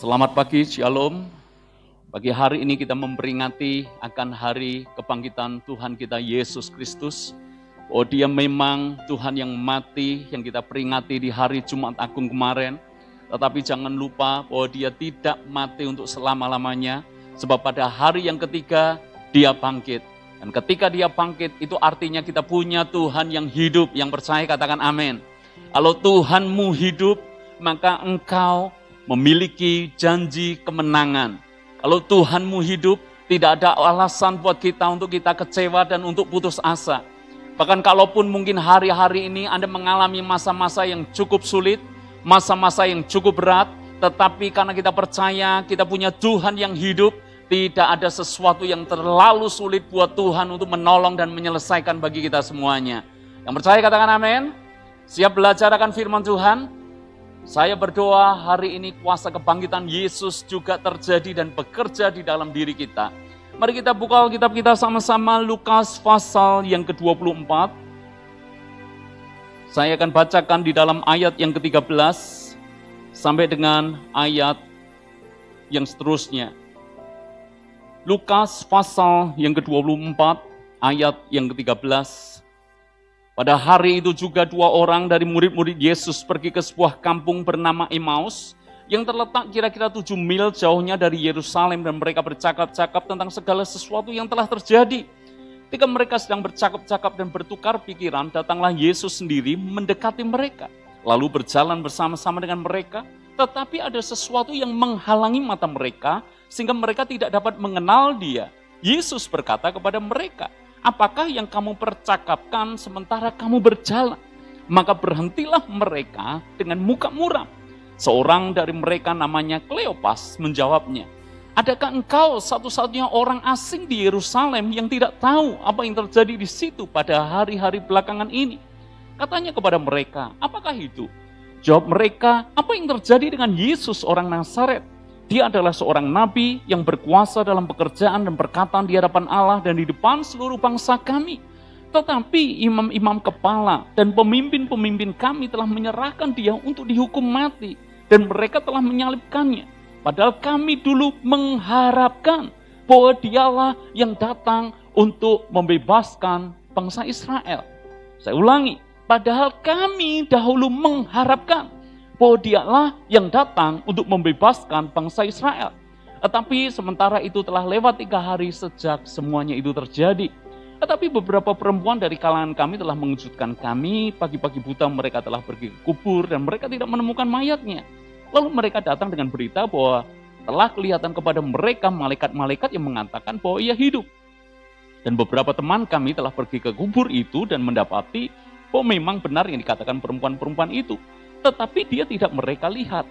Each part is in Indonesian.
Selamat pagi, Shalom. Pagi hari ini kita memperingati akan hari kebangkitan Tuhan kita Yesus Kristus. Oh, Dia memang Tuhan yang mati, yang kita peringati di hari Jumat Agung kemarin. Tetapi jangan lupa bahwa Dia tidak mati untuk selama-lamanya. Sebab pada hari yang ketiga, Dia bangkit. Dan ketika Dia bangkit, itu artinya kita punya Tuhan yang hidup. Yang percaya katakan amin. Kalau Tuhanmu hidup, maka engkau memiliki janji kemenangan. Kalau Tuhanmu hidup, tidak ada alasan buat kita untuk kita kecewa dan untuk putus asa. Bahkan kalaupun mungkin hari-hari ini Anda mengalami masa-masa yang cukup sulit, masa-masa yang cukup berat, tetapi karena kita percaya kita punya Tuhan yang hidup, tidak ada sesuatu yang terlalu sulit buat Tuhan untuk menolong dan menyelesaikan bagi kita semuanya. Yang percaya katakan amin. Siap belajar akan firman Tuhan? Saya berdoa hari ini kuasa kebangkitan Yesus juga terjadi dan bekerja di dalam diri kita. Mari kita buka Alkitab kita sama-sama, Lukas pasal yang ke-24. Saya akan bacakan di dalam ayat yang ke-13 sampai dengan ayat yang seterusnya. Lukas pasal yang ke-24 ayat yang ke-13. Pada hari itu juga 2 orang dari murid-murid Yesus pergi ke sebuah kampung bernama Emmaus yang terletak kira-kira 7 mil jauhnya dari Yerusalem, dan mereka bercakap-cakap tentang segala sesuatu yang telah terjadi. Ketika mereka sedang bercakap-cakap dan bertukar pikiran, datanglah Yesus sendiri mendekati mereka, lalu berjalan bersama-sama dengan mereka, tetapi ada sesuatu yang menghalangi mata mereka sehingga mereka tidak dapat mengenal Dia. Yesus berkata kepada mereka, "Apakah yang kamu percakapkan sementara kamu berjalan?" Maka berhentilah mereka dengan muka muram. Seorang dari mereka namanya Kleopas menjawabnya, "Adakah engkau satu-satunya orang asing di Yerusalem yang tidak tahu apa yang terjadi di situ pada hari-hari belakangan ini?" Katanya kepada mereka, "Apakah itu?" Jawab mereka, "Apa yang terjadi dengan Yesus orang Nazaret? Dia adalah seorang nabi yang berkuasa dalam pekerjaan dan perkataan di hadapan Allah dan di depan seluruh bangsa kami. Tetapi imam-imam kepala dan pemimpin-pemimpin kami telah menyerahkan dia untuk dihukum mati, dan mereka telah menyalibkannya. Padahal kami dulu mengharapkan bahwa dialah yang datang untuk membebaskan bangsa Israel." Saya ulangi, padahal kami dahulu mengharapkan bahwa dialah yang datang untuk membebaskan bangsa Israel. Tetapi sementara itu telah lewat 3 hari sejak semuanya itu terjadi. Tetapi beberapa perempuan dari kalangan kami telah mengejutkan kami. Pagi-pagi buta mereka telah pergi ke kubur dan mereka tidak menemukan mayatnya. Lalu mereka datang dengan berita bahwa telah kelihatan kepada mereka malaikat-malaikat yang mengatakan bahwa ia hidup. Dan beberapa teman kami telah pergi ke kubur itu dan mendapati bahwa memang benar yang dikatakan perempuan-perempuan itu. Tetapi dia tidak mereka lihat.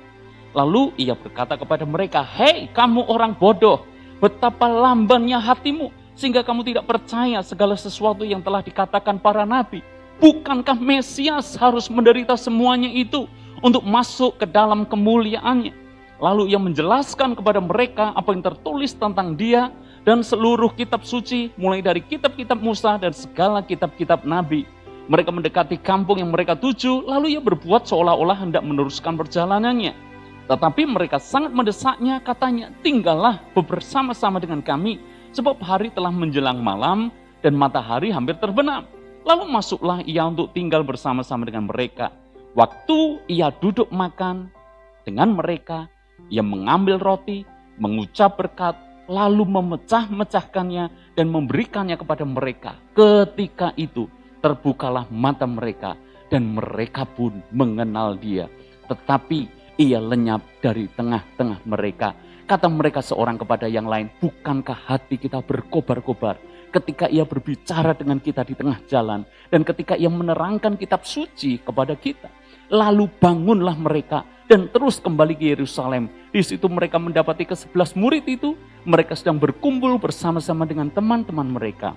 Lalu ia berkata kepada mereka, "Hei kamu orang bodoh, betapa lambannya hatimu, sehingga kamu tidak percaya segala sesuatu yang telah dikatakan para nabi. Bukankah Mesias harus menderita semuanya itu untuk masuk ke dalam kemuliaannya?" Lalu ia menjelaskan kepada mereka apa yang tertulis tentang dia dan seluruh kitab suci, mulai dari kitab-kitab Musa dan segala kitab-kitab nabi. Mereka mendekati kampung yang mereka tuju, lalu ia berbuat seolah-olah hendak meneruskan perjalanannya. Tetapi mereka sangat mendesaknya, katanya, "Tinggallah bersama-sama dengan kami, sebab hari telah menjelang malam dan matahari hampir terbenam." Lalu masuklah ia untuk tinggal bersama-sama dengan mereka. Waktu ia duduk makan dengan mereka, ia mengambil roti, mengucap berkat, lalu memecah-mecahkannya dan memberikannya kepada mereka. Ketika itu terbukalah mata mereka dan mereka pun mengenal dia. Tetapi ia lenyap dari tengah-tengah mereka. Kata mereka seorang kepada yang lain, "Bukankah hati kita berkobar-kobar ketika ia berbicara dengan kita di tengah jalan dan ketika ia menerangkan kitab suci kepada kita?" Lalu bangunlah mereka dan terus kembali ke Yerusalem. Di situ mereka mendapati ke-11 murid itu. Mereka sedang berkumpul bersama-sama dengan teman-teman mereka.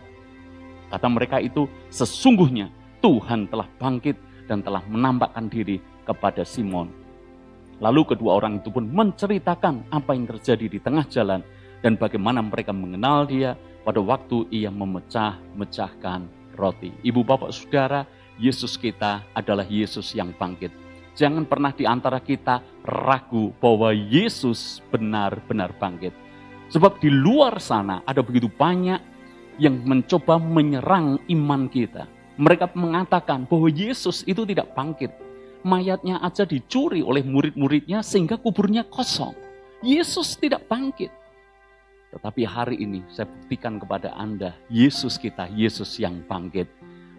Kata mereka itu, "Sesungguhnya Tuhan telah bangkit dan telah menampakkan diri kepada Simon." Lalu kedua orang itu pun menceritakan apa yang terjadi di tengah jalan dan bagaimana mereka mengenal dia pada waktu ia memecah-mecahkan roti. Ibu, bapak, saudara, Yesus kita adalah Yesus yang bangkit. jangan pernah di antara kita ragu bahwa Yesus benar-benar bangkit. Sebab di luar sana ada begitu banyak yang mencoba menyerang iman kita. Mereka mengatakan bahwa Yesus itu tidak bangkit. Mayatnya aja dicuri oleh murid-muridnya sehingga kuburnya kosong. Yesus tidak bangkit. Tetapi hari ini saya buktikan kepada Anda, Yesus kita, Yesus yang bangkit.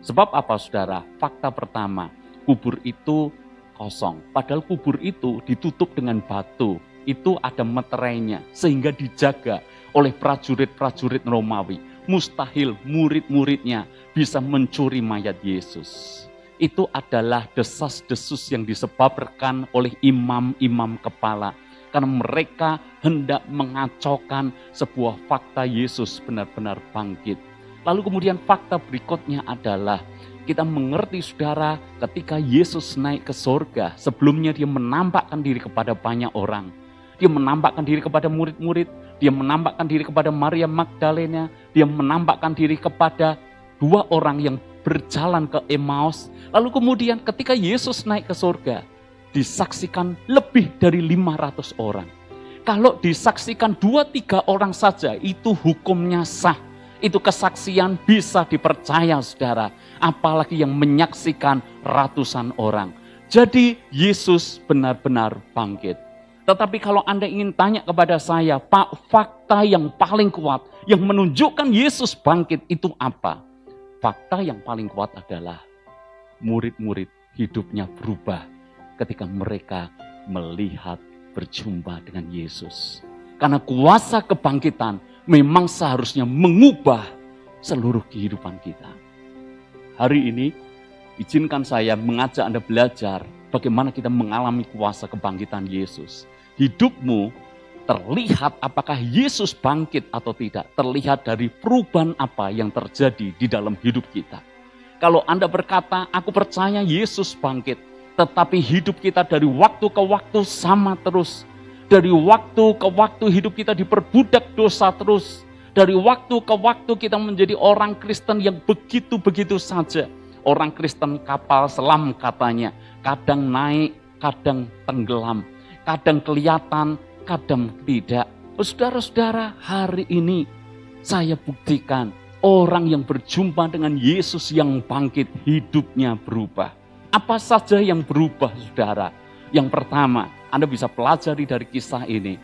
Sebab apa saudara? Fakta pertama, kubur itu kosong. Padahal kubur itu ditutup dengan batu. Itu ada meterainya sehingga dijaga oleh prajurit-prajurit Romawi. Mustahil murid-muridnya bisa mencuri mayat Yesus. Itu adalah desas-desus yang disebabkan oleh imam-imam kepala. Karena mereka hendak mengacaukan sebuah fakta Yesus benar-benar bangkit. Lalu kemudian fakta berikutnya adalah kita mengerti saudara ketika Yesus naik ke surga. Sebelumnya dia menampakkan diri kepada banyak orang. Dia menampakkan diri kepada murid-murid. Dia menampakkan diri kepada Maria Magdalena. Dia menampakkan diri kepada 2 orang yang berjalan ke Emmaus. Lalu kemudian ketika Yesus naik ke surga, disaksikan lebih dari 500 orang. Kalau disaksikan 2-3 orang saja, itu hukumnya sah. Itu kesaksian bisa dipercaya saudara. Apalagi yang menyaksikan ratusan orang. Jadi Yesus benar-benar bangkit. Tetapi kalau Anda ingin tanya kepada saya, Pak, fakta yang paling kuat yang menunjukkan Yesus bangkit itu apa? Fakta yang paling kuat adalah murid-murid hidupnya berubah ketika mereka melihat berjumpa dengan Yesus. Karena kuasa kebangkitan memang seharusnya mengubah seluruh kehidupan kita. Hari ini izinkan saya mengajak Anda belajar bagaimana kita mengalami kuasa kebangkitan Yesus. Hidupmu terlihat apakah Yesus bangkit atau tidak, terlihat dari perubahan apa yang terjadi di dalam hidup kita. Kalau Anda berkata, aku percaya Yesus bangkit, tetapi hidup kita dari waktu ke waktu sama terus. Dari waktu ke waktu hidup kita diperbudak dosa terus. Dari waktu ke waktu kita menjadi orang Kristen yang begitu-begitu saja. Orang Kristen kapal selam katanya, kadang naik, kadang tenggelam, kadang kelihatan, kadang tidak. Saudara-saudara, hari ini saya buktikan orang yang berjumpa dengan Yesus yang bangkit, hidupnya berubah. Apa saja yang berubah, saudara? Yang pertama, Anda bisa pelajari dari kisah ini.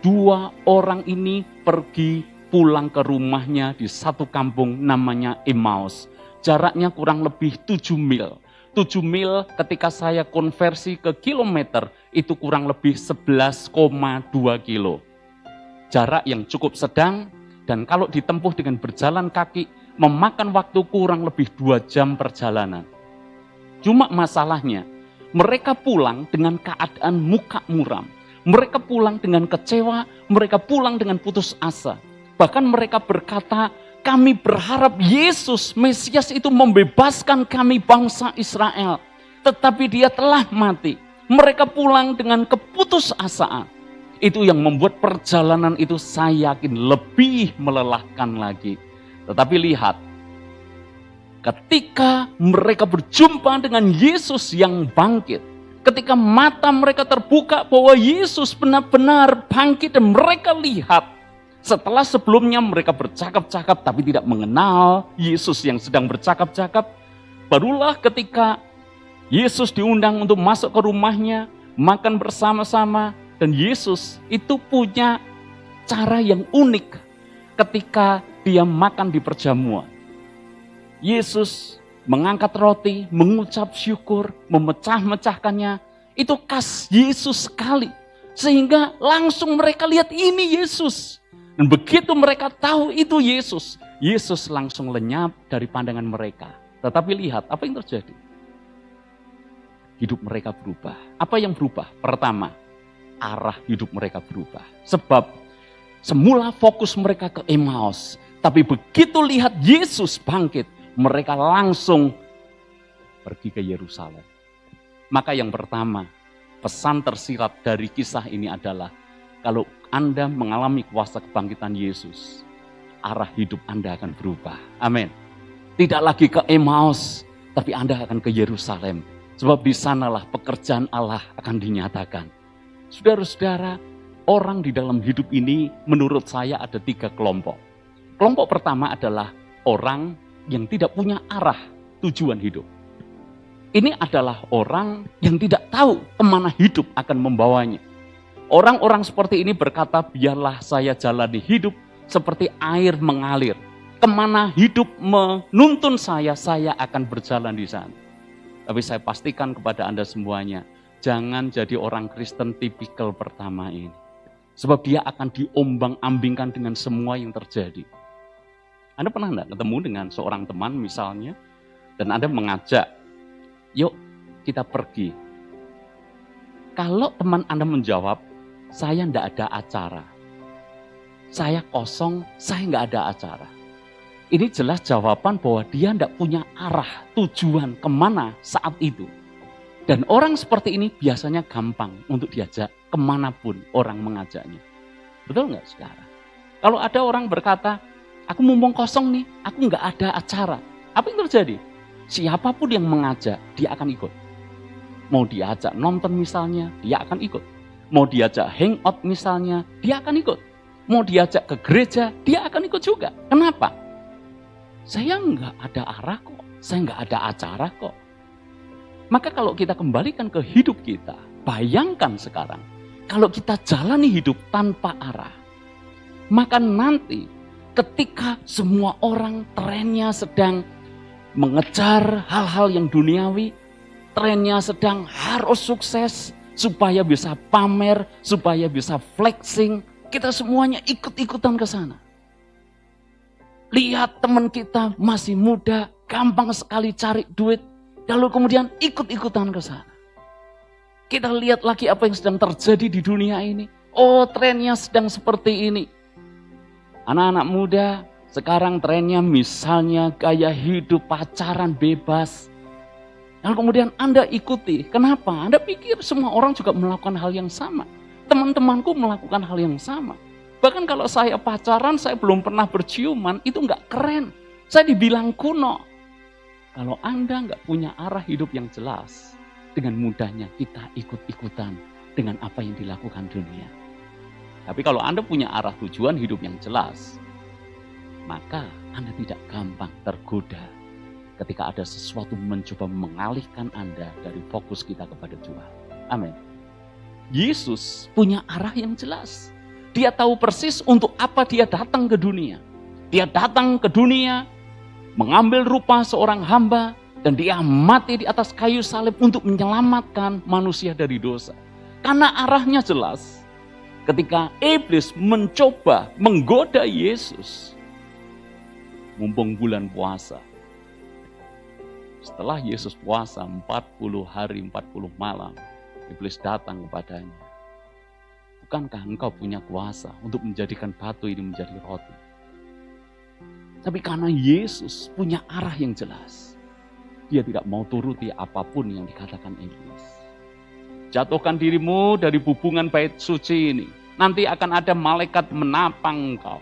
2 orang ini pergi pulang ke rumahnya di satu kampung namanya Emmaus. Jaraknya kurang lebih 7 mil. 7 mil ketika saya konversi ke kilometer, itu kurang lebih 11,2 kilo. Jarak yang cukup sedang, dan kalau ditempuh dengan berjalan kaki, memakan waktu kurang lebih 2 jam perjalanan. Cuma masalahnya, mereka pulang dengan keadaan muka muram. Mereka pulang dengan kecewa, mereka pulang dengan putus asa. Bahkan mereka berkata, kami berharap Yesus, Mesias itu membebaskan kami bangsa Israel. Tetapi dia telah mati. Mereka pulang dengan keputusasaan. Itu yang membuat perjalanan itu saya yakin lebih melelahkan lagi. Tetapi lihat, ketika mereka berjumpa dengan Yesus yang bangkit, ketika mata mereka terbuka bahwa Yesus benar-benar bangkit dan mereka lihat, setelah sebelumnya mereka bercakap-cakap tapi tidak mengenal Yesus yang sedang bercakap-cakap, barulah ketika Yesus diundang untuk masuk ke rumahnya, makan bersama-sama, dan Yesus itu punya cara yang unik ketika dia makan di perjamuan. Yesus mengangkat roti, mengucap syukur, memecah-mecahkannya. Itu khas Yesus sekali. Sehingga langsung mereka lihat ini Yesus. Dan begitu mereka tahu itu Yesus, Yesus langsung lenyap dari pandangan mereka. Tetapi lihat apa yang terjadi. Hidup mereka berubah. Apa yang berubah? Pertama, arah hidup mereka berubah. Sebab semula fokus mereka ke Emmaus. Tapi begitu lihat Yesus bangkit, mereka langsung pergi ke Yerusalem. Maka yang pertama, pesan tersirat dari kisah ini adalah, kalau Anda mengalami kuasa kebangkitan Yesus, arah hidup Anda akan berubah. Amin. Tidak lagi ke Emmaus, tapi Anda akan ke Yerusalem. Sebab di sanalah pekerjaan Allah akan dinyatakan. Saudara-saudara, orang di dalam hidup ini menurut saya ada 3 kelompok. Kelompok pertama adalah orang yang tidak punya arah tujuan hidup. Ini adalah orang yang tidak tahu kemana hidup akan membawanya. Orang-orang seperti ini berkata, biarlah saya jalani hidup seperti air mengalir. Kemana hidup menuntun saya akan berjalan di sana. Tapi saya pastikan kepada Anda semuanya, jangan jadi orang Kristen tipikal pertama ini. Sebab dia akan diombang-ambingkan dengan semua yang terjadi. Anda pernah enggak ketemu dengan seorang teman misalnya, dan Anda mengajak, yuk kita pergi. Kalau teman Anda menjawab, saya enggak ada acara. Saya kosong, saya enggak ada acara. Ini jelas jawaban bahwa dia enggak punya arah, tujuan kemana saat itu. Dan orang seperti ini biasanya gampang untuk diajak kemanapun orang mengajaknya. Betul enggak sekarang? Kalau ada orang berkata, aku mumpung kosong nih, aku enggak ada acara. Apa yang terjadi? Siapapun yang mengajak, dia akan ikut. Mau diajak nonton misalnya, dia akan ikut. Mau diajak hangout misalnya, dia akan ikut. Mau diajak ke gereja, dia akan ikut juga. Kenapa? Saya enggak ada arah kok, saya enggak ada acara kok. Maka kalau kita kembalikan ke hidup kita, bayangkan sekarang, kalau kita jalani hidup tanpa arah, maka nanti ketika semua orang trennya sedang mengejar hal-hal yang duniawi, trennya sedang harus sukses supaya bisa pamer, supaya bisa flexing, kita semuanya ikut-ikutan ke sana. Lihat teman kita masih muda, gampang sekali cari duit, lalu kemudian ikut-ikutan ke sana. Kita lihat lagi apa yang sedang terjadi di dunia ini. Oh, trennya sedang seperti ini. Anak-anak muda sekarang trennya misalnya gaya hidup pacaran bebas. Lalu kemudian Anda ikuti. Kenapa? Anda pikir semua orang juga melakukan hal yang sama. Teman-temanku melakukan hal yang sama. Bahkan kalau saya pacaran, saya belum pernah berciuman, itu nggak keren. Saya dibilang kuno. Kalau Anda nggak punya arah hidup yang jelas, dengan mudahnya kita ikut-ikutan dengan apa yang dilakukan dunia. Tapi kalau Anda punya arah tujuan hidup yang jelas, maka Anda tidak gampang tergoda ketika ada sesuatu mencoba mengalihkan Anda dari fokus kita kepada Tuhan. Amin. Yesus punya arah yang jelas. Dia tahu persis untuk apa dia datang ke dunia. Dia datang ke dunia, mengambil rupa seorang hamba, dan dia mati di atas kayu salib untuk menyelamatkan manusia dari dosa. Karena arahnya jelas, ketika iblis mencoba menggoda Yesus, mumpung bulan puasa. Setelah Yesus puasa 40 hari 40 malam, iblis datang kepadanya. Bukankah engkau punya kuasa untuk menjadikan batu ini menjadi roti? Tapi karena Yesus punya arah yang jelas, dia tidak mau turuti apapun yang dikatakan iblis. Jatuhkan dirimu dari hubungan bait suci ini. Nanti akan ada malaikat menapang engkau.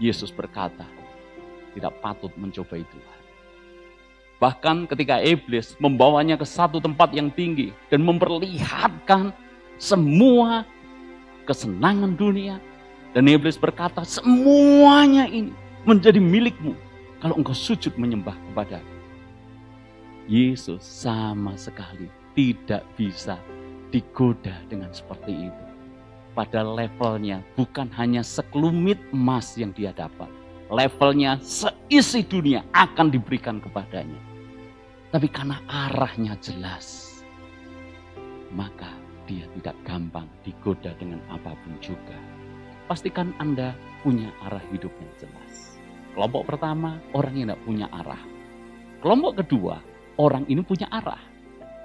Yesus berkata, tidak patut mencobai Tuhan. Bahkan ketika iblis membawanya ke satu tempat yang tinggi dan memperlihatkan semua kesenangan dunia. Dan iblis berkata, semuanya ini menjadi milikmu kalau engkau sujud menyembah kepadaku. Yesus sama sekali tidak bisa digoda dengan seperti itu. Pada levelnya bukan hanya sekelumit emas yang dia dapat. Levelnya seisi dunia akan diberikan kepadanya. Tapi karena arahnya jelas, maka dia tidak gampang digoda dengan apapun juga. Pastikan Anda punya arah hidup yang jelas. Kelompok pertama, orang yang tidak punya arah. Kelompok kedua, orang ini punya arah.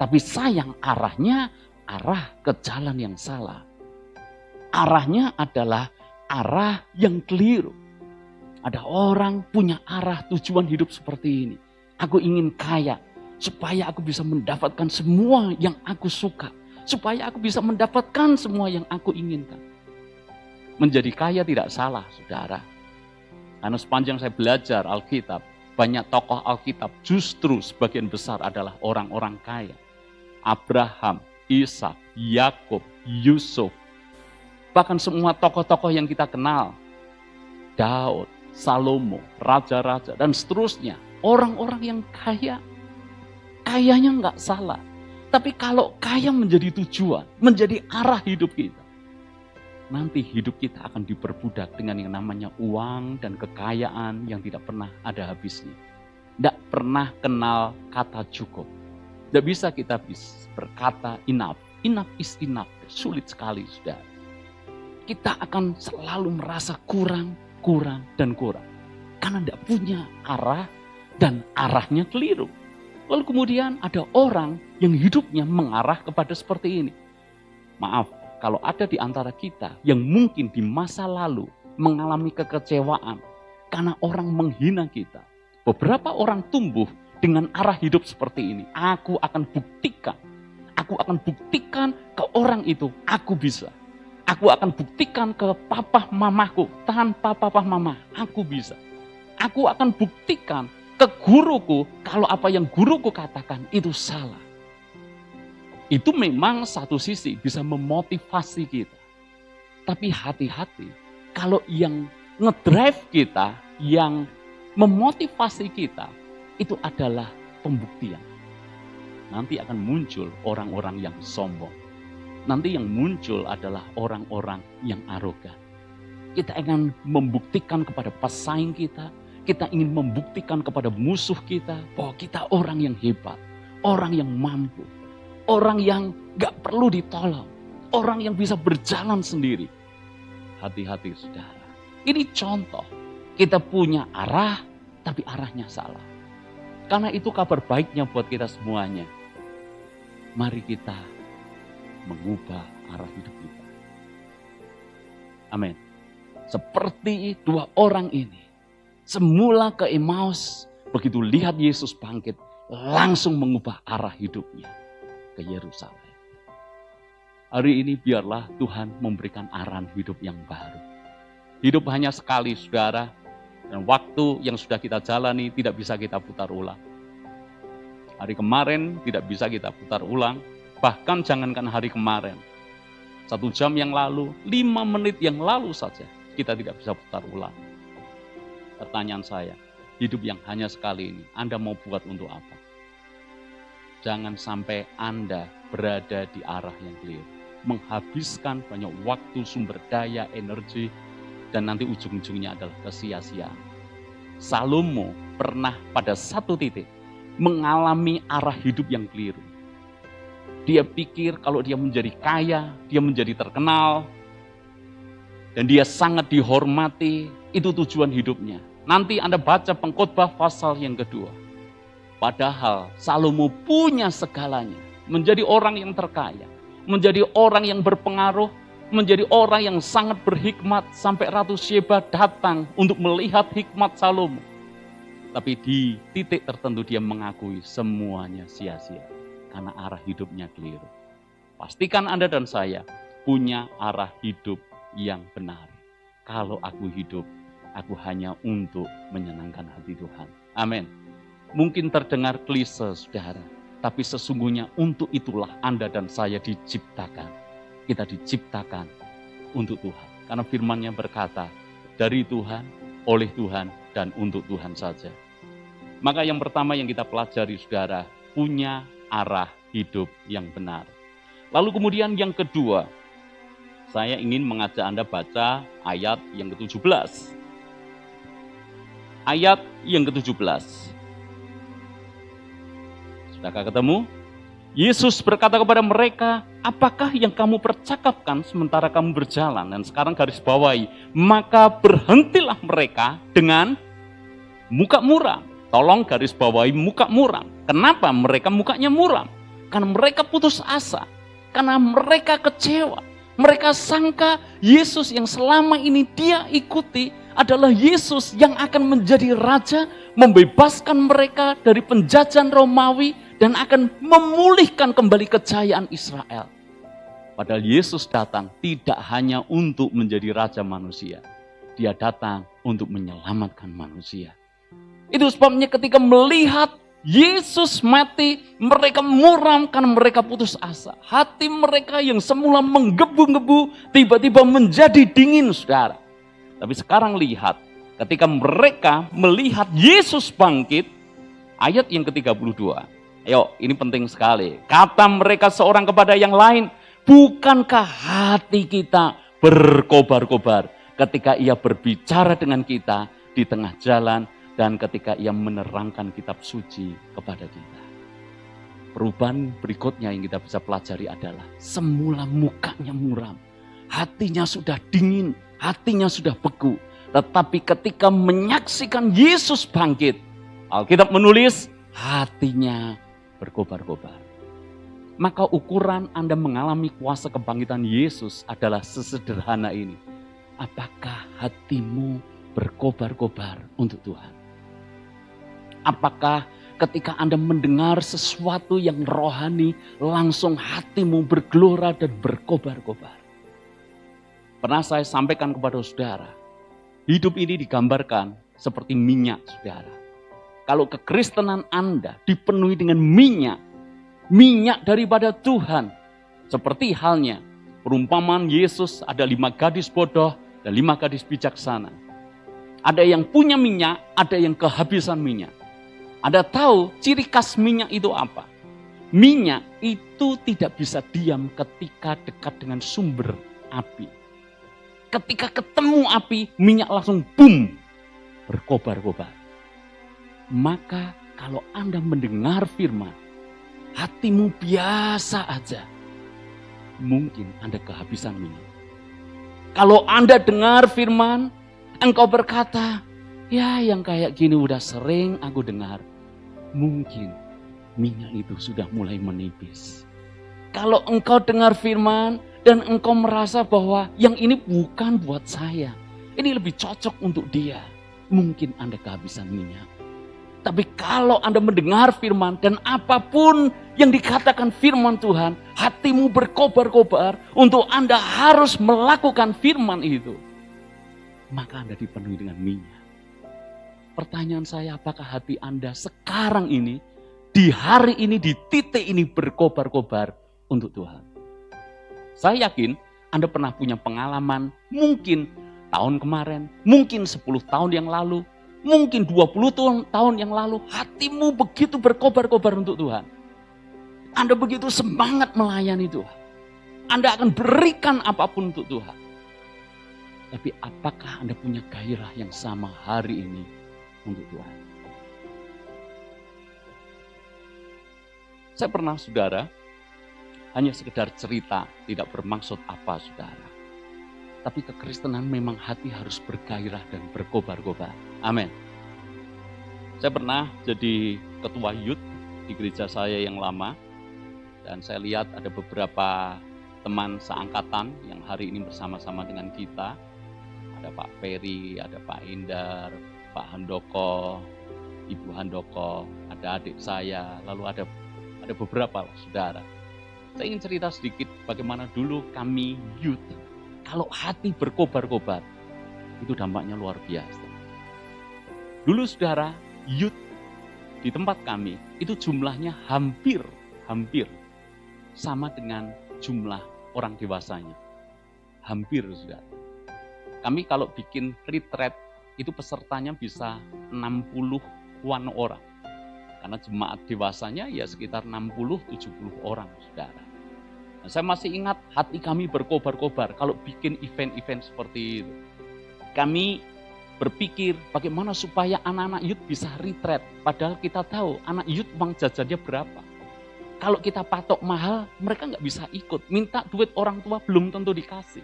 Tapi sayang arahnya arah ke jalan yang salah. Arahnya adalah arah yang keliru. Ada orang punya arah tujuan hidup seperti ini. Aku ingin kaya supaya aku bisa mendapatkan semua yang aku suka. Supaya aku bisa mendapatkan semua yang aku inginkan. Menjadi kaya tidak salah, saudara. Karena sepanjang saya belajar Alkitab, banyak tokoh Alkitab justru sebagian besar adalah orang-orang kaya. Abraham, Ishak, Yakub, Yusuf, bahkan semua tokoh-tokoh yang kita kenal. Daud, Salomo, raja-raja, dan seterusnya. Orang-orang yang kaya, kayanya nggak salah. Tapi kalau kaya menjadi tujuan, menjadi arah hidup kita, nanti hidup kita akan diperbudak dengan yang namanya uang dan kekayaan yang tidak pernah ada habisnya. Tidak pernah kenal kata cukup. Tidak bisa kita berkata enough. Enough is enough. Sulit sekali, saudara. Kita akan selalu merasa kurang, dan kurang. Karena tidak punya arah dan arahnya keliru. Lalu kemudian ada orang yang hidupnya mengarah kepada seperti ini. Maaf, kalau ada di antara kita yang mungkin di masa lalu mengalami kekecewaan karena orang menghina kita. Beberapa orang tumbuh dengan arah hidup seperti ini. Aku akan buktikan ke orang itu, aku bisa. Aku akan buktikan ke papa mamaku, tanpa papa mama, aku bisa. Aku akan buktikan ke guruku, kalau apa yang guruku katakan itu salah. Itu memang satu sisi bisa memotivasi kita. Tapi hati-hati, kalau yang ngedrive kita, yang memotivasi kita, itu adalah pembuktian. Nanti akan muncul orang-orang yang sombong. Nanti yang muncul adalah orang-orang yang arogan. Kita akan membuktikan kepada pesaing kita, kita ingin membuktikan kepada musuh kita bahwa kita orang yang hebat, orang yang mampu, orang yang gak perlu ditolong, orang yang bisa berjalan sendiri. Hati-hati, saudara. Ini contoh, kita punya arah, tapi arahnya salah. Karena itu kabar baiknya buat kita semuanya. Mari kita mengubah arah hidup kita. Amin. Seperti dua orang ini. Semula ke Emmaus, begitu lihat Yesus bangkit, langsung mengubah arah hidupnya ke Yerusalem. Hari ini biarlah Tuhan memberikan arahan hidup yang baru. Hidup hanya sekali, saudara, dan waktu yang sudah kita jalani tidak bisa kita putar ulang. Hari kemarin tidak bisa kita putar ulang, bahkan jangankan hari kemarin. 1 jam yang lalu, 5 menit yang lalu saja, kita tidak bisa putar ulang. Pertanyaan saya, hidup yang hanya sekali ini, Anda mau buat untuk apa? Jangan sampai Anda berada di arah yang keliru. Menghabiskan banyak waktu, sumber daya, energi, dan nanti ujung-ujungnya adalah kesia-siaan. Salomo pernah pada satu titik mengalami arah hidup yang keliru. Dia pikir kalau dia menjadi kaya, dia menjadi terkenal, dan dia sangat dihormati, itu tujuan hidupnya. Nanti Anda baca Pengkhotbah pasal yang kedua. Padahal Salomo punya segalanya. Menjadi orang yang terkaya. Menjadi orang yang berpengaruh. Menjadi orang yang sangat berhikmat. Sampai Ratu Sheba datang untuk melihat hikmat Salomo. Tapi di titik tertentu dia mengakui semuanya sia-sia. Karena arah hidupnya keliru. Pastikan Anda dan saya punya arah hidup yang benar. Kalau aku hidup, aku hanya untuk menyenangkan hati Tuhan. Amin. Mungkin terdengar klise, saudara. Tapi sesungguhnya untuk itulah Anda dan saya diciptakan. Kita diciptakan untuk Tuhan. Karena firman-Nya berkata, dari Tuhan, oleh Tuhan, dan untuk Tuhan saja. Maka yang pertama yang kita pelajari, saudara, punya arah hidup yang benar. Lalu kemudian yang kedua, saya ingin mengajak Anda baca ayat yang ke-17. Ayat yang ke-17. Sudahkah ketemu? Yesus berkata kepada mereka, apakah yang kamu percakapkan sementara kamu berjalan? Dan sekarang garis bawahi, maka berhentilah mereka dengan muka muram. Tolong garis bawahi muka muram. Kenapa mereka mukanya muram? Karena mereka putus asa. Karena mereka kecewa. Mereka sangka Yesus yang selama ini dia ikuti adalah Yesus yang akan menjadi raja, membebaskan mereka dari penjajahan Romawi, dan akan memulihkan kembali kejayaan Israel. Padahal Yesus datang tidak hanya untuk menjadi raja manusia. Dia datang untuk menyelamatkan manusia. Itu sebabnya ketika melihat Yesus mati, mereka muram karena mereka putus asa. Hati mereka yang semula menggebu-gebu, tiba-tiba menjadi dingin, saudara. Tapi sekarang lihat, ketika mereka melihat Yesus bangkit, ayat yang ke-32. Ayo, ini penting sekali. Kata mereka seorang kepada yang lain, bukankah hati kita berkobar-kobar ketika ia berbicara dengan kita di tengah jalan, dan ketika ia menerangkan kitab suci kepada kita. Perubahan berikutnya yang kita bisa pelajari adalah semula mukanya muram, hatinya sudah dingin, hatinya sudah beku. Tetapi ketika menyaksikan Yesus bangkit, Alkitab menulis hatinya berkobar-kobar. Maka ukuran Anda mengalami kuasa kebangkitan Yesus adalah sesederhana ini. Apakah hatimu berkobar-kobar untuk Tuhan? Apakah ketika Anda mendengar sesuatu yang rohani, langsung hatimu bergelora dan berkobar-kobar? Pernah saya sampaikan kepada saudara, hidup ini digambarkan seperti minyak, saudara. Kalau kekristenan Anda dipenuhi dengan minyak daripada Tuhan, seperti halnya perumpamaan Yesus, ada 5 gadis bodoh dan 5 gadis bijaksana. Ada yang punya minyak, ada yang kehabisan minyak. Anda tahu ciri khas minyak itu apa? Minyak itu tidak bisa diam ketika dekat dengan sumber api. Ketika ketemu api, minyak langsung boom, berkobar-kobar. Maka kalau Anda mendengar firman, hatimu biasa aja, mungkin Anda kehabisan minyak. Kalau Anda dengar firman, engkau berkata, ya yang kayak gini udah sering aku dengar. Mungkin minyak itu sudah mulai menipis. Kalau engkau dengar firman dan engkau merasa bahwa yang ini bukan buat saya, ini lebih cocok untuk dia, mungkin Anda kehabisan minyak. Tapi kalau Anda mendengar firman dan apapun yang dikatakan firman Tuhan, hatimu berkobar-kobar untuk Anda harus melakukan firman itu, maka Anda dipenuhi dengan minyak. Pertanyaan saya, apakah hati Anda sekarang ini, di hari ini, di titik ini berkobar-kobar untuk Tuhan? Saya yakin Anda pernah punya pengalaman, mungkin tahun kemarin, mungkin 10 tahun yang lalu, mungkin 20 tahun yang lalu, hatimu begitu berkobar-kobar untuk Tuhan. Anda begitu semangat melayani Tuhan. Anda akan berikan apapun untuk Tuhan. Tapi apakah Anda punya gairah yang sama hari ini untuk Tuhan? Saya pernah, saudara, hanya sekedar cerita, tidak bermaksud apa, saudara. Tapi kekristenan memang hati harus bergairah dan berkobar-kobar. Amin. Saya pernah jadi ketua youth di gereja saya yang lama. Dan saya lihat ada beberapa teman seangkatan yang hari ini bersama-sama dengan kita. Ada Pak Ferry, ada Pak Indar, Pak Handoko, Ibu Handoko, ada adik saya, lalu ada beberapa saudara. Saya ingin cerita sedikit bagaimana dulu kami youth, kalau hati berkobar-kobar, itu dampaknya luar biasa. Dulu saudara, youth di tempat kami, itu jumlahnya hampir sama dengan jumlah orang dewasanya. Hampir, saudara. Kami kalau bikin retreat, itu pesertanya bisa 60-an orang. Karena jemaat dewasanya ya sekitar 60-70 orang, saudara. Nah, saya masih ingat hati kami berkobar-kobar kalau bikin event-event seperti itu. Kami berpikir bagaimana supaya anak-anak youth bisa retreat. Padahal kita tahu anak youth uang jajannya berapa. Kalau kita patok mahal, mereka nggak bisa ikut. Minta duit orang tua belum tentu dikasih.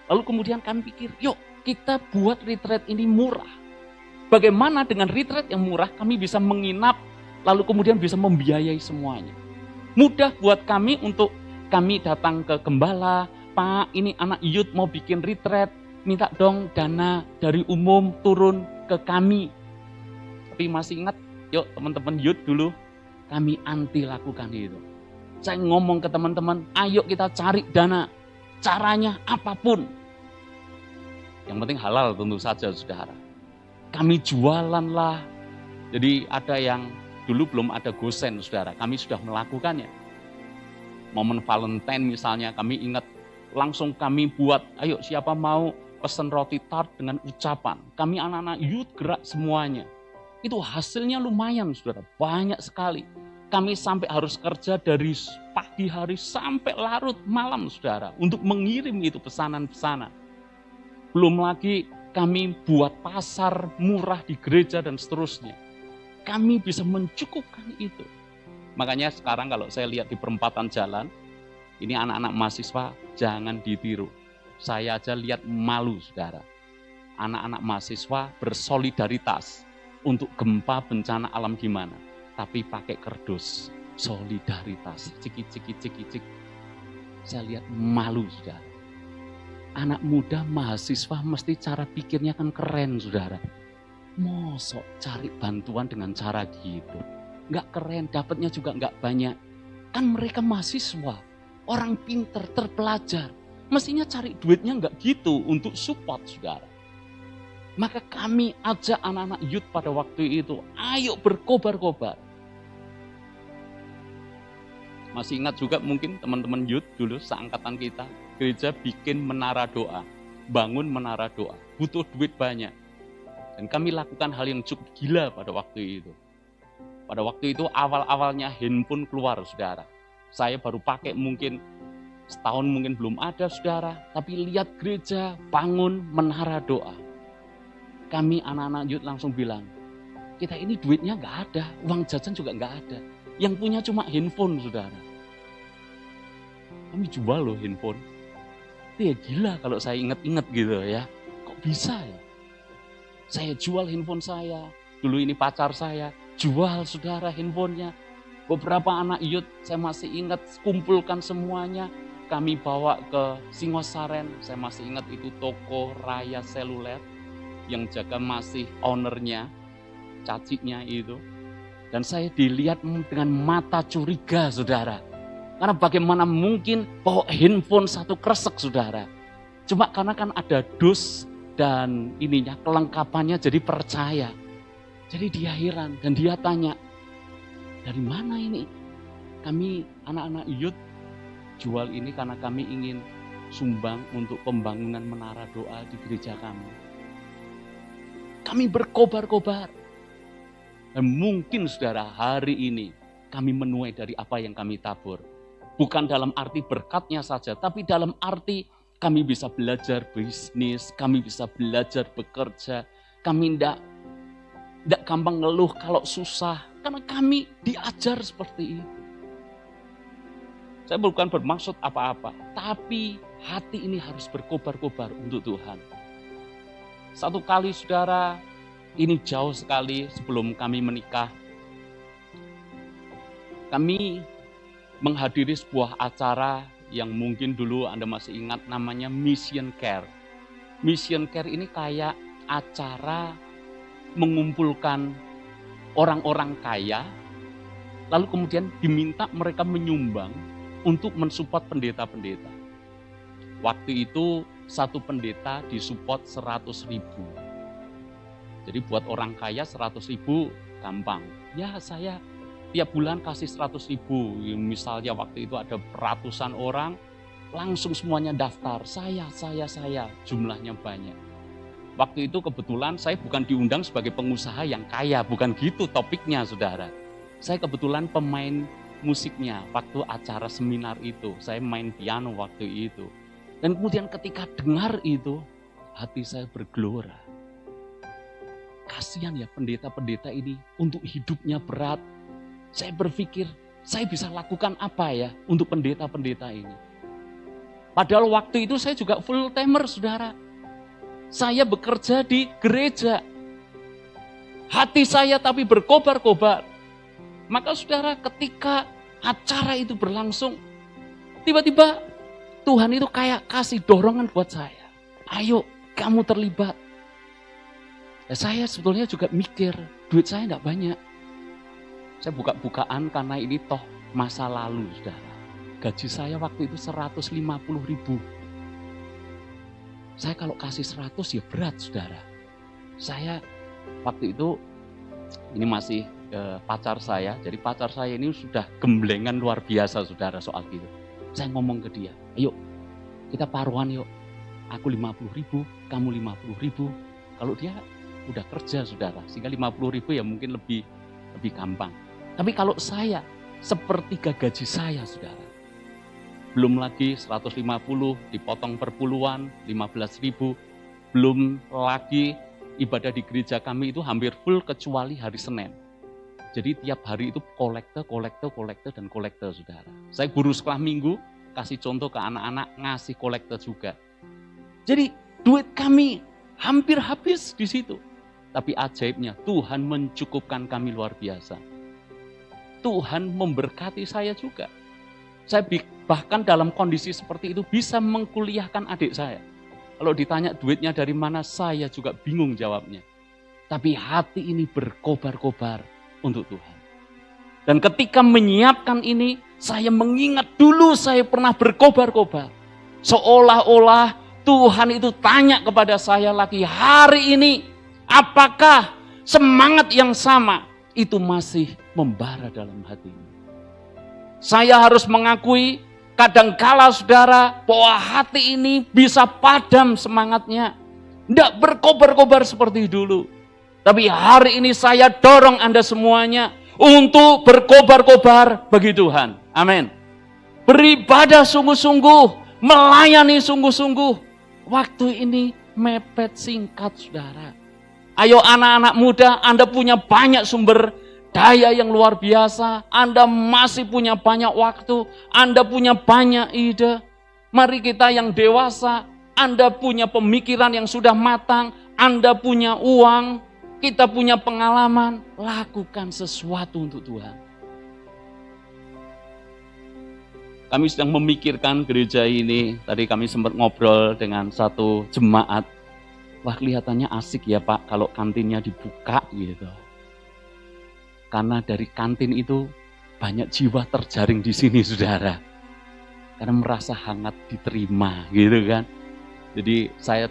Lalu kemudian kami pikir, yuk kita buat retreat ini murah. Bagaimana dengan retreat yang murah kami bisa menginap, lalu kemudian bisa membiayai semuanya. Mudah buat kami untuk kami datang ke gembala, Pak ini anak youth mau bikin retreat, minta dong dana dari umum turun ke kami. Tapi masih ingat, yuk teman-teman youth dulu, kami anti lakukan itu. Saya ngomong ke teman-teman, ayo kita cari dana, caranya apapun. Yang penting halal tentu saja, saudara. Kami jualan lah, Jadi ada yang dulu belum ada gosen, saudara. Kami sudah melakukannya. Momen Valentine misalnya, kami ingat langsung kami buat, ayo siapa mau pesen roti tart dengan ucapan. Kami anak-anak youth gerak semuanya. Itu hasilnya lumayan, saudara. Banyak sekali. Kami sampai harus kerja dari pagi hari sampai larut malam, saudara. Untuk mengirim itu pesanan-pesanan. Belum lagi kami buat pasar murah di gereja dan seterusnya. Kami bisa mencukupkan itu. Makanya sekarang kalau saya lihat di perempatan jalan, ini anak-anak mahasiswa jangan ditiru. Saya aja lihat malu, saudara. Anak-anak mahasiswa bersolidaritas untuk gempa bencana alam gimana. Tapi pakai kerdus, solidaritas, ciki-ciki. Saya lihat malu, saudara. Anak muda mahasiswa mesti cara pikirnya kan keren, saudara. Mosok cari bantuan dengan cara gitu. Nggak keren, dapatnya juga nggak banyak. Kan mereka mahasiswa, orang pinter, terpelajar. Mestinya cari duitnya nggak gitu untuk support, saudara. Maka kami ajak anak-anak youth pada waktu itu, ayo berkobar-kobar. Masih ingat juga mungkin teman-teman youth dulu seangkatan kita, gereja bikin menara doa, bangun menara doa, butuh duit banyak. Dan kami lakukan hal yang cukup gila pada waktu itu. Pada waktu itu awal-awalnya handphone keluar, saudara. Saya baru pakai mungkin setahun mungkin belum ada, saudara. Tapi lihat gereja bangun menara doa. Kami anak-anak youth langsung bilang, kita ini duitnya nggak ada, uang jajan juga nggak ada. Yang punya cuma handphone, saudara. Kami jual loh handphone. Itu ya gila kalau saya ingat-ingat gitu ya. Kok bisa ya? Saya jual handphone saya. Dulu ini pacar saya. Jual, saudara, handphonenya. Beberapa anak youth saya masih ingat kumpulkan semuanya. Kami bawa ke Singosaren. Saya masih ingat itu toko Raya Seluler. Yang jaga masih ownernya. Caciknya itu. Dan saya dilihat dengan mata curiga, saudara. Karena bagaimana mungkin bawa handphone satu kresek, saudara. Cuma karena kan ada dus dan ininya kelengkapannya jadi percaya. Jadi dia heran dan dia tanya, dari mana ini? Kami anak-anak youth jual ini karena kami ingin sumbang untuk pembangunan menara doa di gereja kami. Kami berkobar-kobar. Dan mungkin, saudara, hari ini kami menuai dari apa yang kami tabur. Bukan dalam arti berkatnya saja, tapi dalam arti kami bisa belajar bisnis, kami bisa belajar bekerja. Kami tidak gampang ngeluh kalau susah, karena kami diajar seperti itu. Saya bukan bermaksud apa-apa, tapi hati ini harus berkobar-kobar untuk Tuhan. Satu kali, saudara, ini jauh sekali sebelum kami menikah. Kami menghadiri sebuah acara yang mungkin dulu Anda masih ingat namanya Mission Care. Mission Care ini kayak acara mengumpulkan orang-orang kaya, lalu kemudian diminta mereka menyumbang untuk mensupport pendeta-pendeta. Waktu itu satu pendeta disupport 100.000. Jadi buat orang kaya 100.000 gampang. Ya saya tiap bulan kasih 100.000. Misalnya waktu itu ada ratusan orang, langsung semuanya daftar. Saya. Jumlahnya banyak. Waktu itu kebetulan saya bukan diundang sebagai pengusaha yang kaya. Bukan gitu topiknya, saudara. Saya kebetulan pemain musiknya waktu acara seminar itu. Saya main piano waktu itu. Dan kemudian ketika dengar itu, hati saya bergelora. Kasihan ya pendeta-pendeta ini untuk hidupnya berat. Saya berpikir, saya bisa lakukan apa ya untuk pendeta-pendeta ini. Padahal waktu itu saya juga full timer, saudara. Saya bekerja di gereja. Hati saya tapi berkobar-kobar. Maka saudara, ketika acara itu berlangsung, tiba-tiba Tuhan itu kayak kasih dorongan buat saya. Ayo, kamu terlibat. Ya, saya sebetulnya juga mikir, duit saya enggak banyak. Saya buka-bukaan karena ini toh masa lalu, saudara. Gaji saya waktu itu 150.000. Saya kalau kasih 100 ya berat, saudara. Saya waktu itu Ini masih pacar saya, jadi pacar saya ini sudah gemblengan luar biasa saudara soal gitu. Saya ngomong ke dia, ayo kita paruan yuk, aku 50.000, kamu 50.000. Kalau dia udah kerja saudara, sehingga 50.000 ya mungkin lebih gampang. Tapi kalau saya, sepertiga gaji saya saudara, belum lagi 150 dipotong per puluhan, 15.000, belum lagi ibadah di gereja kami itu hampir full kecuali hari Senin. Jadi tiap hari itu kolektor, dan kolektor saudara. Saya guru sekolah minggu, kasih contoh ke anak-anak, ngasih kolektor juga. Jadi duit kami hampir habis di situ. Tapi ajaibnya Tuhan mencukupkan kami luar biasa. Tuhan memberkati saya juga. Saya bahkan dalam kondisi seperti itu bisa mengkuliahkan adik saya. Kalau ditanya duitnya dari mana, saya juga bingung jawabnya. Tapi hati ini berkobar-kobar untuk Tuhan. Dan ketika menyiapkan ini, saya mengingat dulu saya pernah berkobar-kobar. Seolah-olah Tuhan itu tanya kepada saya lagi, hari ini apakah semangat yang sama itu masih membara dalam hati ini? Saya harus mengakui kadangkala saudara bahwa hati ini bisa padam semangatnya. Tidak berkobar-kobar seperti dulu. Tapi hari ini saya dorong Anda semuanya untuk berkobar-kobar bagi Tuhan. Amin. Beribadah sungguh-sungguh, melayani sungguh-sungguh. Waktu ini mepet singkat saudara. Ayo anak-anak muda, Anda punya banyak sumber daya yang luar biasa. Anda masih punya banyak waktu. Anda punya banyak ide. Mari kita yang dewasa, Anda punya pemikiran yang sudah matang. Anda punya uang. Kita punya pengalaman. Lakukan sesuatu untuk Tuhan. Kami sedang memikirkan gereja ini. Tadi kami sempat ngobrol dengan satu jemaat. Wah, kelihatannya asik ya Pak kalau kantinnya dibuka gitu. Karena dari kantin itu banyak jiwa terjaring di sini saudara. Karena merasa hangat diterima gitu kan. Jadi saya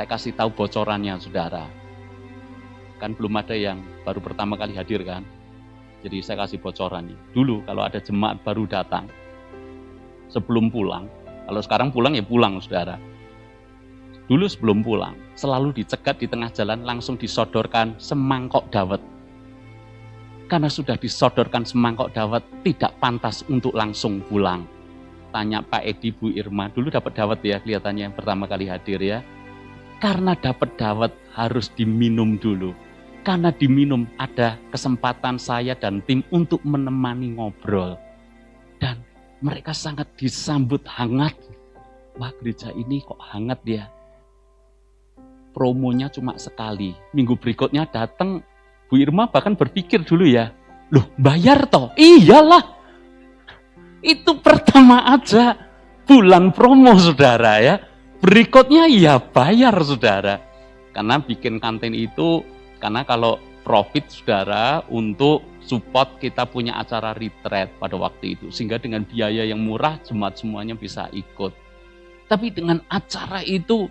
kasih tahu bocorannya saudara. Kan belum ada yang baru pertama kali hadir kan. Jadi saya kasih bocorannya. Dulu kalau ada jemaat baru datang, sebelum pulang, kalau sekarang pulang ya pulang saudara. Dulu sebelum pulang, selalu dicegat di tengah jalan, langsung disodorkan semangkok dawet. Karena sudah disodorkan semangkok dawet, tidak pantas untuk langsung pulang. Tanya Pak Edi, Bu Irma, dulu dapat dawet ya kelihatannya yang pertama kali hadir ya. Karena dapat dawet harus diminum dulu. Karena diminum ada kesempatan saya dan tim untuk menemani ngobrol. Dan mereka sangat disambut hangat. Wah, gereja ini kok hangat ya. Promonya cuma sekali. Minggu berikutnya datang, Bu Irma bahkan berpikir dulu ya, loh bayar toh? Iyalah. Itu pertama aja bulan promo saudara ya. Berikutnya ya bayar saudara. Karena bikin kantin itu, karena kalau profit saudara untuk support kita punya acara retreat pada waktu itu. Sehingga dengan biaya yang murah jemaat semuanya bisa ikut. Tapi dengan acara itu,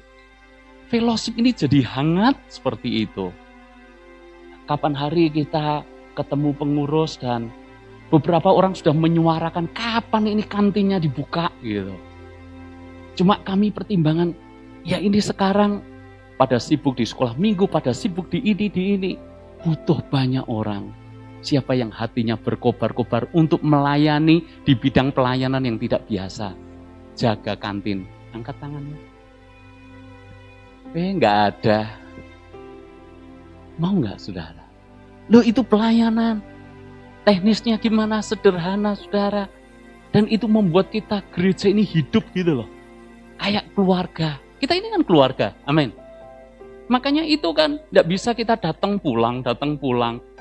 fellowship ini jadi hangat seperti itu. Kapan hari kita ketemu pengurus dan beberapa orang sudah menyuarakan kapan ini kantinnya dibuka gitu. Cuma kami pertimbangan, ya ini sekarang pada sibuk di sekolah minggu, pada sibuk di ini, butuh banyak orang. Siapa yang hatinya berkobar-kobar untuk melayani di bidang pelayanan yang tidak biasa. Jaga kantin, angkat tangannya. Enggak ada. Mau enggak saudara? Loh itu pelayanan. Teknisnya gimana? Sederhana saudara. Dan itu membuat kita gereja ini hidup gitu loh. Kayak keluarga. Kita ini kan keluarga. Amin. Makanya itu kan tidak bisa kita datang pulang.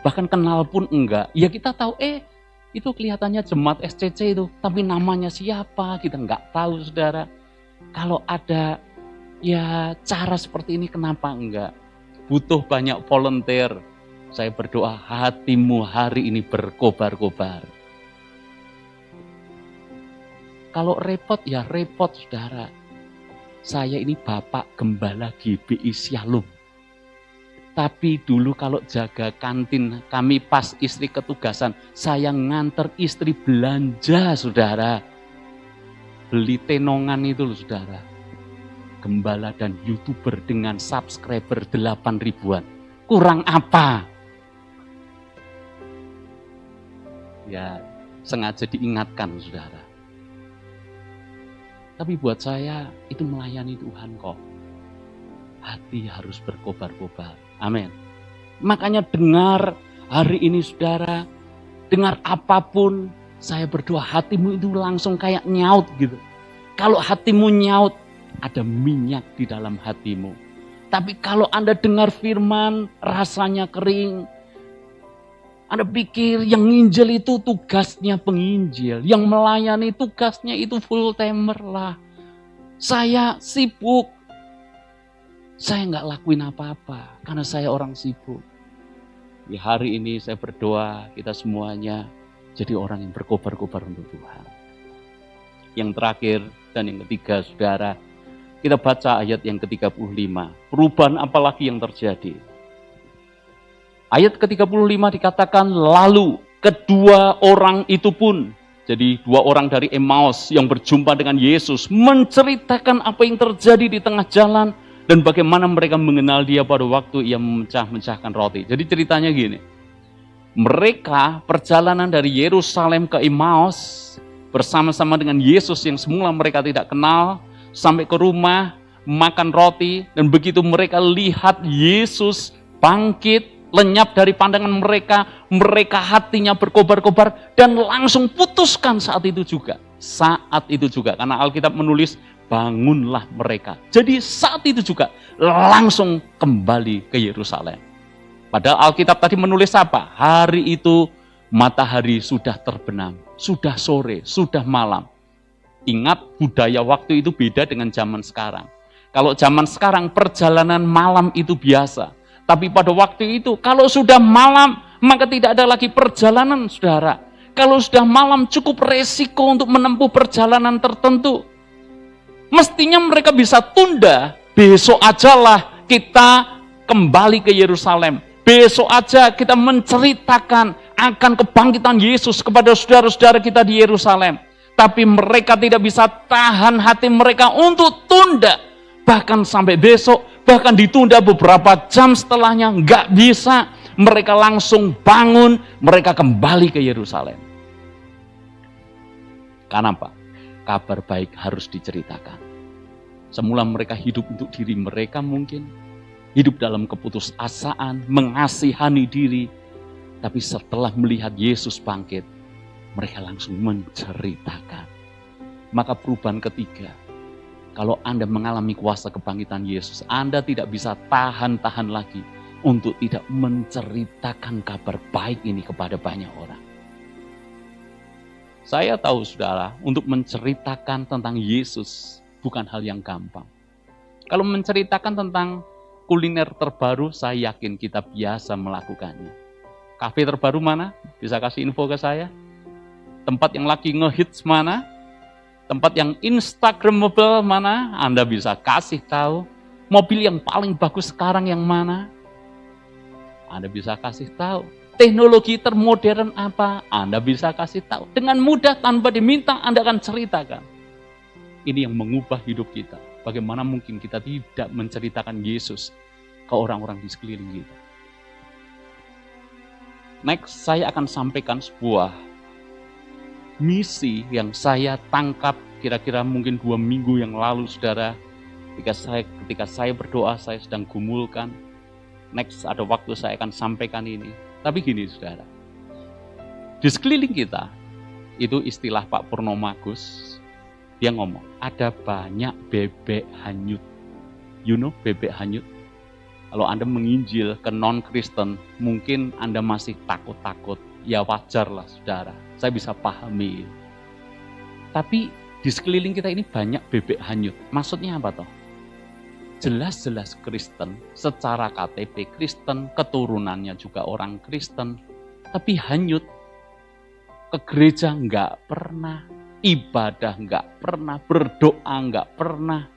Bahkan kenal pun enggak. Ya kita tahu itu kelihatannya jemaat SCC itu. Tapi namanya siapa kita enggak tahu saudara. Kalau ada ya cara seperti ini kenapa enggak? Butuh banyak volunteer. Saya berdoa hatimu hari ini berkobar-kobar. Kalau repot ya repot saudara. Saya ini Bapak Gembala GBI Shalom. Tapi dulu kalau jaga kantin, kami pas istri ketugasan, saya nganter istri belanja, saudara. Beli tenongan itu loh, saudara. Gembala dan YouTuber dengan subscriber 8 ribuan. Kurang apa? Ya, sengaja diingatkan, saudara. Tapi buat saya, itu melayani Tuhan kok. Hati harus berkobar-kobar. Amin. Makanya dengar hari ini, saudara, dengar apapun, saya berdoa hatimu itu langsung kayak nyaut gitu. Kalau hatimu nyaut, ada minyak di dalam hatimu. Tapi kalau Anda dengar firman, rasanya kering. Anda pikir yang nginjil itu tugasnya penginjil. Yang melayani tugasnya itu full timer lah. Saya sibuk. Saya nggak lakuin apa-apa karena saya orang sibuk. Di hari ini saya berdoa kita semuanya jadi orang yang berkobar-kobar untuk Tuhan. Yang terakhir dan yang ketiga, saudara, kita baca ayat yang ke-35. Perubahan apalagi yang terjadi? Ayat ke-35 dikatakan, lalu kedua orang itu pun, jadi dua orang dari Emmaus yang berjumpa dengan Yesus, menceritakan apa yang terjadi di tengah jalan, dan bagaimana mereka mengenal dia pada waktu ia memecah-mecahkan roti. Jadi ceritanya gini, mereka perjalanan dari Yerusalem ke Emmaus bersama-sama dengan Yesus yang semula mereka tidak kenal, sampai ke rumah, makan roti, dan begitu mereka lihat Yesus bangkit, lenyap dari pandangan mereka, mereka hatinya berkobar-kobar, dan langsung putuskan saat itu juga, karena Alkitab menulis, bangunlah mereka. Jadi saat itu juga langsung kembali ke Yerusalem. Padahal Alkitab tadi menulis apa? Hari itu matahari sudah terbenam, sudah sore, sudah malam. Ingat budaya waktu itu beda dengan zaman sekarang. Kalau zaman sekarang perjalanan malam itu biasa. Tapi pada waktu itu kalau sudah malam maka tidak ada lagi perjalanan, saudara. Kalau sudah malam cukup resiko untuk menempuh perjalanan tertentu. Mestinya mereka bisa tunda, besok ajalah kita kembali ke Yerusalem. Besok aja kita menceritakan akan kebangkitan Yesus kepada saudara-saudara kita di Yerusalem. Tapi mereka tidak bisa tahan hati mereka untuk tunda. Bahkan sampai besok, bahkan ditunda beberapa jam setelahnya, nggak bisa. Mereka langsung bangun, mereka kembali ke Yerusalem. Karena apa? Kabar baik harus diceritakan. Semula mereka hidup untuk diri mereka mungkin, hidup dalam keputusasaan, mengasihani diri. Tapi setelah melihat Yesus bangkit, mereka langsung menceritakan. Maka perubahan ketiga, kalau Anda mengalami kuasa kebangkitan Yesus, Anda tidak bisa tahan-tahan lagi untuk tidak menceritakan kabar baik ini kepada banyak orang. Saya tahu, saudara, untuk menceritakan tentang Yesus bukan hal yang gampang. Kalau menceritakan tentang kuliner terbaru, saya yakin kita biasa melakukannya. Kafe terbaru mana? Bisa kasih info ke saya? Tempat yang lagi ngehits mana? Tempat yang instagramable mana? Anda bisa kasih tahu. Mobil yang paling bagus sekarang yang mana? Anda bisa kasih tahu. Teknologi termodern apa? Anda bisa kasih tahu. Dengan mudah tanpa diminta Anda akan ceritakan. Ini yang mengubah hidup kita. Bagaimana mungkin kita tidak menceritakan Yesus ke orang-orang di sekeliling kita. Next, saya akan sampaikan sebuah misi yang saya tangkap kira-kira mungkin 2 minggu yang lalu, saudara. Ketika saya berdoa, saya sedang gumulkan. Next, ada waktu saya akan sampaikan ini. Tapi gini, saudara. Di sekeliling kita, itu istilah Pak Purnomagus, dia ngomong, ada banyak bebek hanyut. You know bebek hanyut? Kalau Anda menginjil ke non-Kristen, mungkin Anda masih takut-takut. Ya wajar lah, saudara. Saya bisa pahami. Tapi di sekeliling kita ini banyak bebek hanyut. Maksudnya apa toh? Jelas-jelas Kristen, secara KTP Kristen, keturunannya juga orang Kristen, tapi hanyut. Ke gereja nggak pernah, ibadah nggak pernah, berdoa nggak pernah.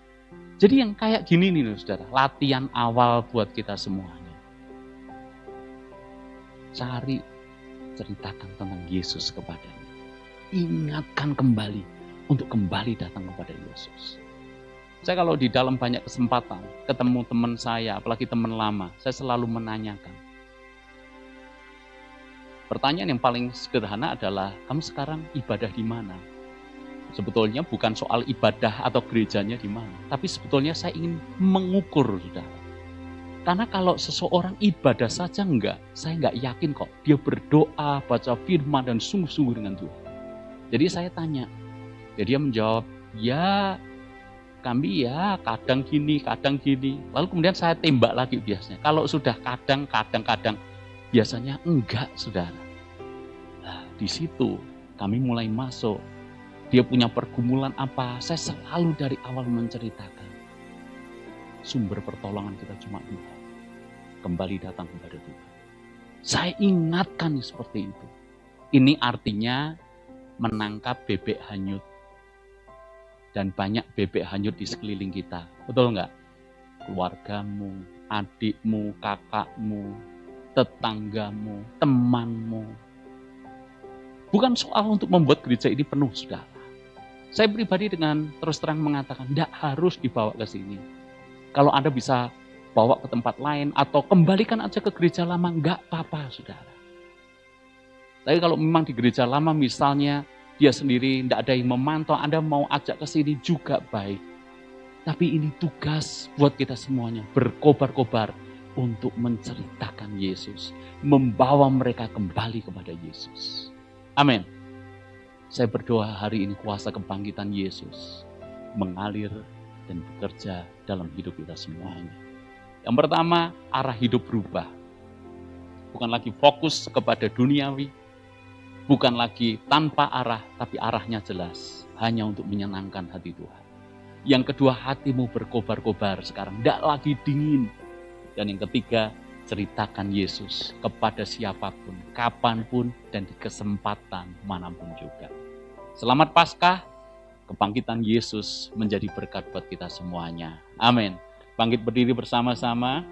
Jadi yang kayak gini nih saudara, latihan awal buat kita semuanya. cari, ceritakan tentang Yesus kepadanya. Ingatkan kembali untuk kembali datang kepada Yesus. Saya kalau di dalam banyak kesempatan ketemu teman saya, apalagi teman lama, saya selalu menanyakan. Pertanyaan yang paling sederhana adalah, kamu sekarang ibadah di mana? Sebetulnya bukan soal ibadah atau gerejanya di mana, tapi sebetulnya saya ingin mengukur, saudara. Karena kalau seseorang ibadah saja saya nggak yakin kok dia berdoa, baca firman dan sungguh-sungguh dengan Tuhan. Jadi saya tanya, dia menjawab, ya kami ya kadang gini. Lalu kemudian saya tembak lagi biasanya. Kalau sudah kadang, biasanya enggak, saudara. Nah, di situ kami mulai masuk. Dia punya pergumulan apa? Saya selalu dari awal menceritakan. Sumber pertolongan kita cuma Tuhan. Kembali datang kepada Tuhan. Saya ingatkan seperti itu. Ini artinya menangkap bebek hanyut. Dan banyak bebek hanyut di sekeliling kita. Betul enggak? Keluargamu, adikmu, kakakmu, tetanggamu, temanmu. Bukan soal untuk membuat gereja ini penuh, saudara. Saya pribadi dengan terus terang mengatakan, tidak harus dibawa ke sini. Kalau Anda bisa bawa ke tempat lain atau kembalikan aja ke gereja lama, enggak apa-apa, saudara. Tapi kalau memang di gereja lama misalnya, dia sendiri tidak ada yang memantau, Anda mau ajak ke sini juga baik. Tapi ini tugas buat kita semuanya, berkobar-kobar untuk menceritakan Yesus, membawa mereka kembali kepada Yesus. Amin. Saya berdoa hari ini kuasa kebangkitan Yesus mengalir dan bekerja dalam hidup kita semuanya. Yang pertama, arah hidup berubah. Bukan lagi fokus kepada duniawi, bukan lagi tanpa arah, tapi arahnya jelas. Hanya untuk menyenangkan hati Tuhan. Yang kedua, hatimu berkobar-kobar sekarang. Tidak lagi dingin. Dan yang ketiga, ceritakan Yesus kepada siapapun, kapanpun, dan di kesempatan manapun juga. Selamat Paskah, kebangkitan Yesus menjadi berkat buat kita semuanya. Amin. Bangkit berdiri bersama-sama.